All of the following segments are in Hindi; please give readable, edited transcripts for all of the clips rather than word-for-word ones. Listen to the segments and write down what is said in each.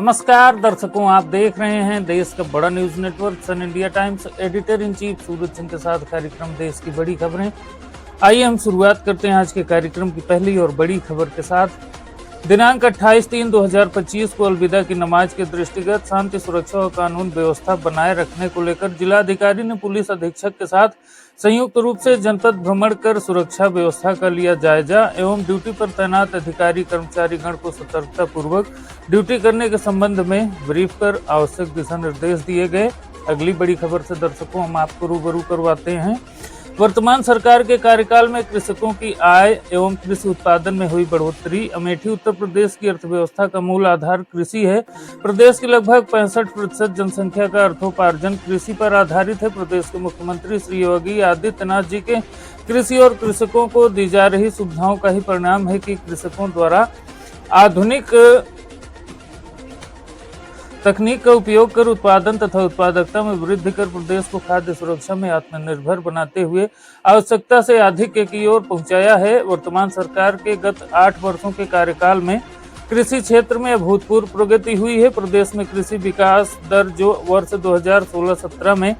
नमस्कार दर्शकों, आप देख रहे हैं देश का बड़ा news network Sun India Times. Editor in chief Suraj Singh के साथ कार्यक्रम देश की बड़ी खबरें। आइए हम शुरुआत करते हैं आज के कार्यक्रम की पहली और बड़ी खबर के साथ। दिनांक 28/3/2025 को अलविदा की नमाज के दृष्टिगत शांति सुरक्षा और कानून व्यवस्था बनाए रखने को लेकर जिलाधिकारी ने पुलिस अधीक्षक के साथ संयुक्त रूप से जनपद भ्रमण कर सुरक्षा व्यवस्था का लिया जायजा एवं ड्यूटी पर तैनात अधिकारी कर्मचारी गण को सतर्कता पूर्वक ड्यूटी करने के संबंध में ब्रीफ कर आवश्यक दिशा निर्देश दिए गए। अगली बड़ी खबर से दर्शकों हम आपको रूबरू करवाते हैं। वर्तमान सरकार के कार्यकाल में कृषकों की आय एवं कृषि उत्पादन में हुई बढ़ोतरी। अमेठी उत्तर प्रदेश की अर्थव्यवस्था का मूल आधार कृषि है। प्रदेश की लगभग 65% जनसंख्या का अर्थोपार्जन कृषि पर आधारित है। प्रदेश के मुख्यमंत्री श्री योगी आदित्यनाथ जी के कृषि और कृषकों को दी जा रही सुविधाओं का ही परिणाम है कि कृषकों द्वारा आधुनिक तकनीक का उपयोग कर उत्पादन तथा उत्पादकता में वृद्धि कर प्रदेश को खाद्य सुरक्षा में आत्मनिर्भर बनाते हुए आवश्यकता से अधिक की ओर पहुंचाया है। वर्तमान सरकार के गत 8 वर्षों के कार्यकाल में कृषि क्षेत्र में अभूतपूर्व प्रगति हुई है। प्रदेश में कृषि विकास दर जो वर्ष 2016-17 में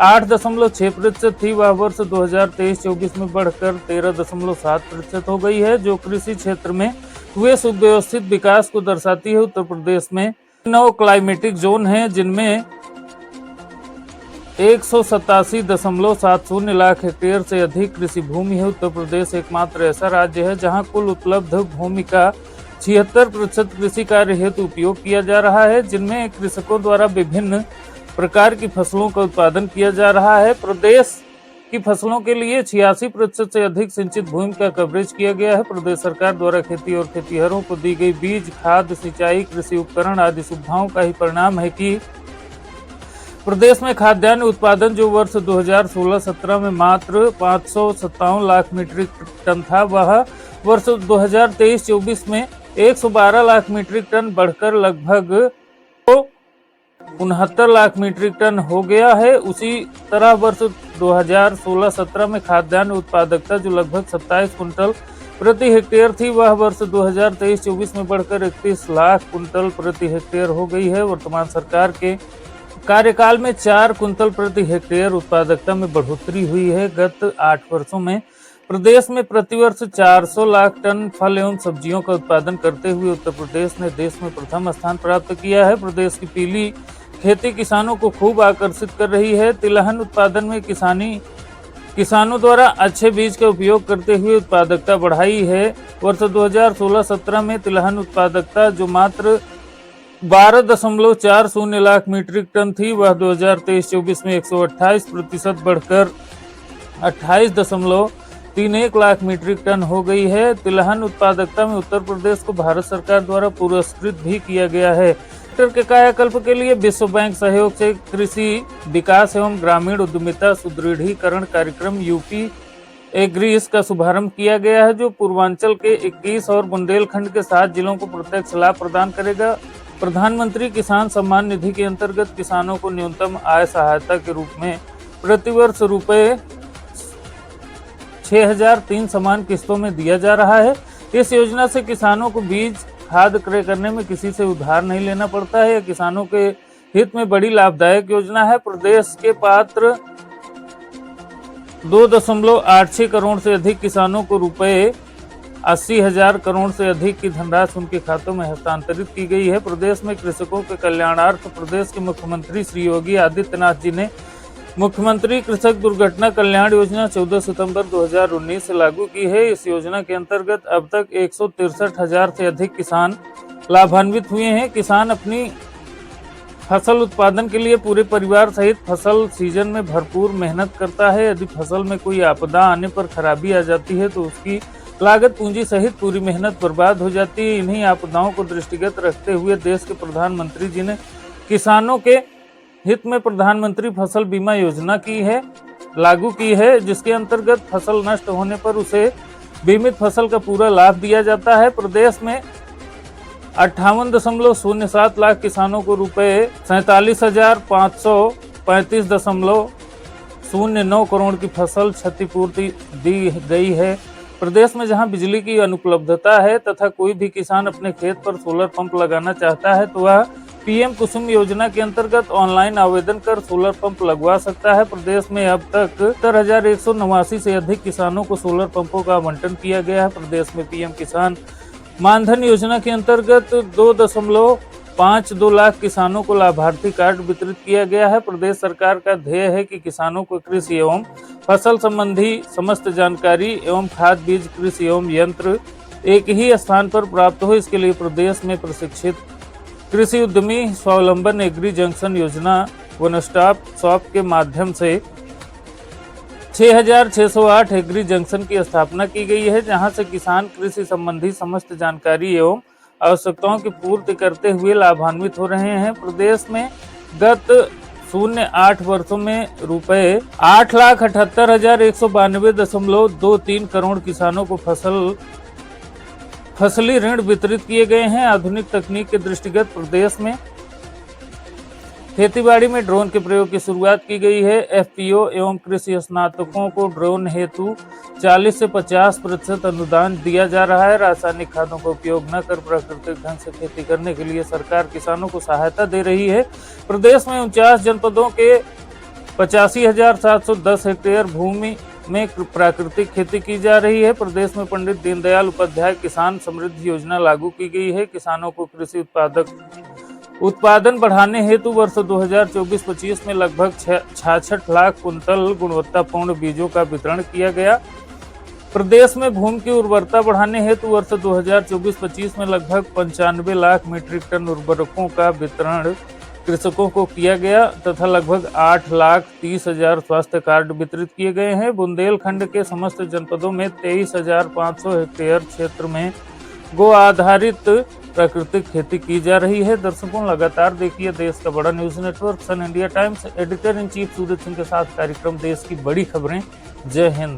8.6% थी, वह वर्ष 2023-24 में बढ़कर 13.7% हो गई है, जो कृषि क्षेत्र में हुए सुव्यवस्थित विकास को दर्शाती है। उत्तर प्रदेश में 9 क्लाइमेटिक जोन हैं, जिनमें 187.70 लाख हेक्टेयर से अधिक कृषि भूमि है। उत्तर प्रदेश एकमात्र ऐसा राज्य है जहां कुल उपलब्ध भूमि का 76% कृषि कार्य हेतु उपयोग किया जा रहा है, जिनमें कृषकों द्वारा विभिन्न प्रकार की फसलों का उत्पादन किया जा रहा है। प्रदेश की फसलों के लिए 86% से अधिक सिंचित भूमि का कवरेज किया गया है। प्रदेश सरकार द्वारा खेती और खेतीहरों को दी गई बीज, खाद, सिंचाई, कृषि उपकरण आदि सुविधाओं का ही परिणाम है कि प्रदेश में खाद्यान्न उत्पादन जो वर्ष 2016-17 में मात्र 557 लाख मीट्रिक टन था, वह वर्ष 2023-24 में 112 लाख मीट्रिक टन बढ़कर लगभग 69 लाख मीट्रिक टन हो गया है। उसी तरह वर्ष 2016-17 में खाद्यान्न उत्पादकता जो लगभग 27 कुंटल प्रति हेक्टेयर थी, वह वर्ष 2023-24 में बढ़कर 31 लाख कुंटल प्रति हेक्टेयर हो गई है। वर्तमान सरकार के कार्यकाल में 4 कुंटल प्रति हेक्टेयर उत्पादकता में बढ़ोतरी हुई है। गत 8 वर्षों में प्रदेश में प्रतिवर्ष 400 लाख टन फल एवं सब्जियों का उत्पादन करते हुए उत्तर प्रदेश ने देश में प्रथम स्थान प्राप्त किया है। प्रदेश की पीली खेती किसानों को खूब आकर्षित कर रही है। तिलहन उत्पादन में किसानों द्वारा अच्छे बीज का उपयोग करते हुए उत्पादकता बढ़ाई है। वर्ष 2016-17 में तिलहन उत्पादकता जो मात्र 12.40 लाख मीट्रिक टन थी, वह 2023-24 में 128% बढ़कर 28.31 लाख मीट्रिक टन हो गई है। तिलहन उत्पादकता में उत्तर प्रदेश को भारत सरकार द्वारा पुरस्कृत भी किया गया है। सेक्टर के कायाकल्प के लिए विश्व बैंक सहयोग से कृषि विकास एवं ग्रामीण उद्यमिता सुदृढ़ीकरण कार्यक्रम यूपी एग्रीस का शुभारंभ किया गया है, जो पूर्वांचल के 21 और बुंदेलखंड के 7 जिलों को प्रत्यक्ष लाभ प्रदान करेगा। प्रधानमंत्री किसान सम्मान निधि के अंतर्गत किसानों को न्यूनतम आय सहायता के रूप में प्रतिवर्ष रुपए 6,003 समान किस्तों में दिया जा रहा है। इस योजना से किसानों को बीज, खाद क्रय करने में किसी से उधार नहीं लेना पड़ता है। यह किसानों के हित में बड़ी लाभदायक योजना है। प्रदेश के पात्र 2.86 करोड़ से अधिक किसानों को रुपए 80,000 करोड़ से अधिक की धनराशि उनके खातों में हस्तांतरित की गई है। प्रदेश में कृषकों के कल्याणार्थ प्रदेश के मुख्यमंत्री श्री योगी आदित्यनाथ जी ने मुख्यमंत्री कृषक दुर्घटना कल्याण योजना 14 सितंबर 2019 से लागू की है। इस योजना के अंतर्गत अब तक 163,000 से अधिक किसान लाभान्वित हुए हैं। किसान अपनी फसल उत्पादन के लिए पूरे परिवार सहित फसल सीजन में भरपूर मेहनत करता है। यदि फसल में कोई आपदा आने पर खराबी आ जाती है तो उसकी लागत पूंजी सहित पूरी मेहनत बर्बाद हो जाती है। इन्हीं आपदाओं को दृष्टिगत रखते हुए देश के प्रधानमंत्री जी ने किसानों के हित में प्रधानमंत्री फसल बीमा योजना लागू की है, जिसके अंतर्गत फसल नष्ट होने पर उसे बीमित फसल का पूरा लाभ दिया जाता है। प्रदेश में 58.07 लाख किसानों को रुपए 47,535.09 करोड़ की फसल क्षतिपूर्ति दी गई है। प्रदेश में जहां बिजली की अनुपलब्धता है तथा कोई भी किसान अपने खेत पर सोलर पंप लगाना चाहता है तो वह पीएम कुसुम योजना के अंतर्गत ऑनलाइन आवेदन कर सोलर पंप लगवा सकता है। प्रदेश में अब तक 70,189 से अधिक किसानों को सोलर पंपों का आवंटन किया गया है। प्रदेश में पीएम किसान मानधन योजना के अंतर्गत 2.52 लाख किसानों को लाभार्थी कार्ड वितरित किया गया है। प्रदेश सरकार का ध्येय है कि किसानों को कृषि एवं फसल संबंधी समस्त जानकारी एवं खाद बीज कृषि एवं यंत्र एक ही स्थान पर प्राप्त हो। इसके लिए प्रदेश में प्रशिक्षित कृषि उद्यमी स्वावलंबन एग्री जंक्शन योजना वन स्टॉप शॉप के माध्यम से 6,608 एग्री जंक्शन की स्थापना की गई है, जहां से किसान कृषि संबंधी समस्त जानकारी एवं आवश्यकताओं की पूर्ति करते हुए लाभान्वित हो रहे हैं। प्रदेश में गत 08 वर्षों में रुपए 8,78,192.23 करोड़ किसानों को फसली ऋण वितरित किए गए हैं। आधुनिक तकनीक के दृष्टिगत प्रदेश में खेतीबाड़ी में ड्रोन के प्रयोग की शुरुआत की गई है। एफपीओ एवं कृषि स्नातकों को ड्रोन हेतु 40 से 50% अनुदान दिया जा रहा है। रासायनिक खादों का उपयोग न कर प्राकृतिक ढंग से खेती करने के लिए सरकार किसानों को सहायता दे रही है। प्रदेश में 49 जनपदों के 85,710 हेक्टेयर भूमि में प्राकृतिक खेती की जा रही है। प्रदेश में पंडित दीनदयाल उपाध्याय किसान समृद्धि योजना लागू की गई है। किसानों को कृषि उत्पादन बढ़ाने हेतु वर्ष 2024-25 में लगभग 66 लाख कुंतल गुणवत्तापूर्ण बीजों का वितरण किया गया। प्रदेश में भूमि की उर्वरता बढ़ाने हेतु वर्ष 2024-25 में लगभग 95 लाख मीट्रिक टन उर्वरकों का वितरण कृषकों को किया गया तथा लगभग 8,30,000 स्वास्थ्य कार्ड वितरित किए गए हैं। बुंदेलखंड के समस्त जनपदों में 23,500 हेक्टेयर क्षेत्र में गो आधारित प्राकृतिक खेती की जा रही है। दर्शकों, लगातार देखिए देश का बड़ा news network Sun India Times. Editor in chief Suraj Singh के साथ कार्यक्रम देश की बड़ी खबरें। जय हिंद।